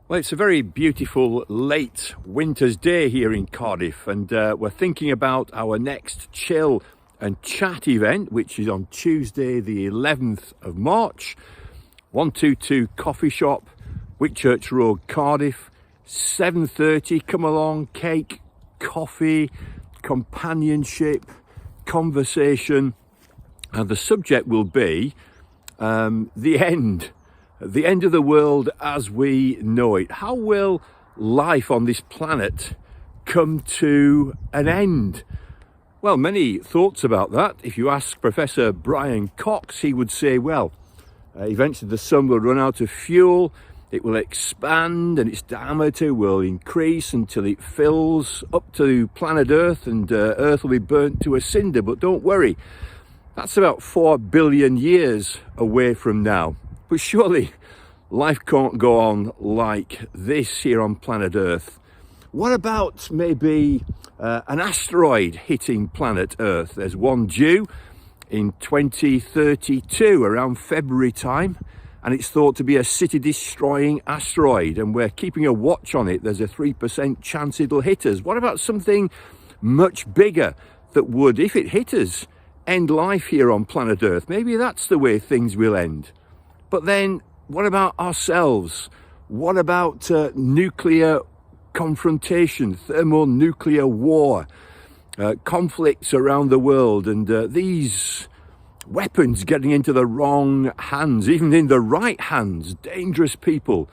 Well, it's a very beautiful late winter's day here in Cardiff, and we're thinking about our next chill and chat event, which is on Tuesday the 11th of March, 122 Coffee Shop, Whitchurch Road Cardiff, 7:30. Come along, cake, coffee, companionship, conversation, and the subject will be the end of the world as we know it. How will life on this planet come to an end? Well, many thoughts about that. If you ask Professor Brian Cox, he would say, eventually the sun will run out of fuel, it will expand and its diameter will increase until it fills up to planet Earth, and Earth will be burnt to a cinder. But don't worry, that's about 4 billion years away from now. But surely life can't go on like this here on planet Earth. What about maybe an asteroid hitting planet Earth? There's one due in 2032 around February time, and it's thought to be a city-destroying asteroid, and we're keeping a watch on it. There's a 3% chance it'll hit us. What about something much bigger that would, if it hit us, end life here on planet Earth? Maybe that's the way things will end. But then, what about ourselves? What about nuclear confrontation, thermonuclear war, conflicts around the world, and these weapons getting into the wrong hands, even in the right hands, dangerous people?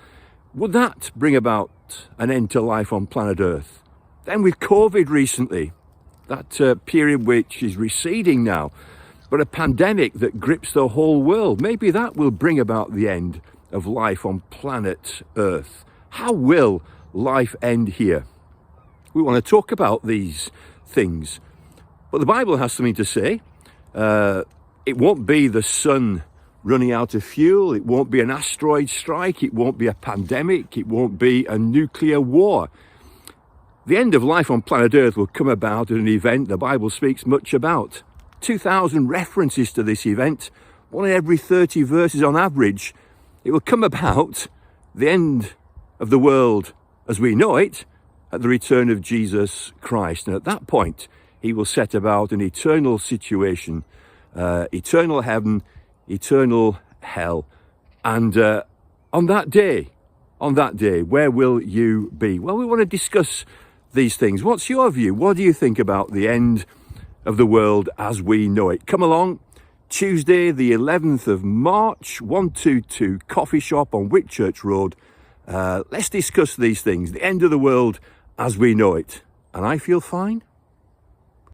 Would that bring about an end to life on planet Earth? Then with COVID recently, that period which is receding now, but a pandemic that grips the whole world, maybe that will bring about the end of life on planet Earth. How will life end here? We want to talk about these things, but the Bible has something to say. It won't be the sun running out of fuel, it won't be an asteroid strike, it won't be a pandemic, it won't be a nuclear war. The end of life on planet Earth will come about at an event the Bible speaks much about. 2,000 references to this event, one in every 30 verses on average. It will come about, the end of the world as we know it, at the return of Jesus Christ. And at that point, he will set about an eternal situation, eternal heaven, eternal hell. And on that day, where will you be? Well, we want to discuss these things. What's your view? What do you think about the end of the world as we know it? Come along, Tuesday the 11th of March, 122 Coffee Shop on Whitchurch Road. Let's discuss these things, the end of the world as we know it. And I feel fine.